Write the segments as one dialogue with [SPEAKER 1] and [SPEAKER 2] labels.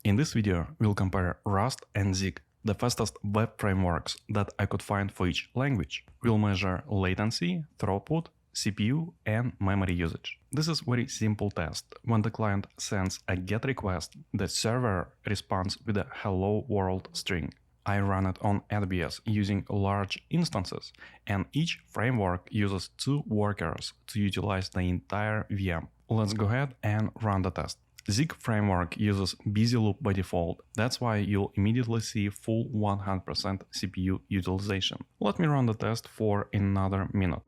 [SPEAKER 1] In this video, we'll compare Rust and Zig, the fastest web frameworks that I could find for each language. We'll measure latency, throughput, CPU and memory usage. This is a very simple test. When the client sends a GET request, the server responds with a hello world string. I run it on AWS using large instances, and each framework uses 2 workers to utilize the entire VM. Let's go ahead and run the test. Zig framework uses busy loop by default, that's why you'll immediately see full 100% CPU utilization. Let me run the test for another minute.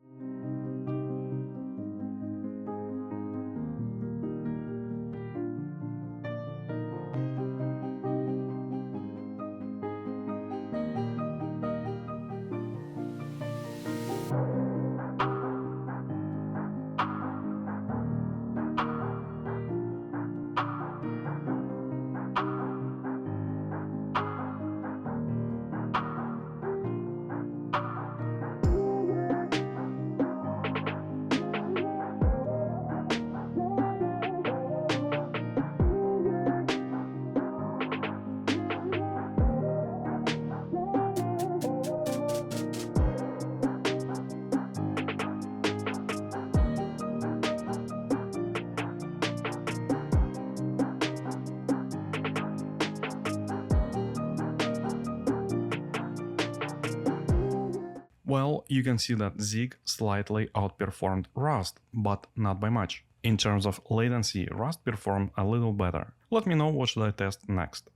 [SPEAKER 1] Well, you can see that Zig slightly outperformed Rust, but not by much. In terms of latency, Rust performed a little better. Let me know what should I test next.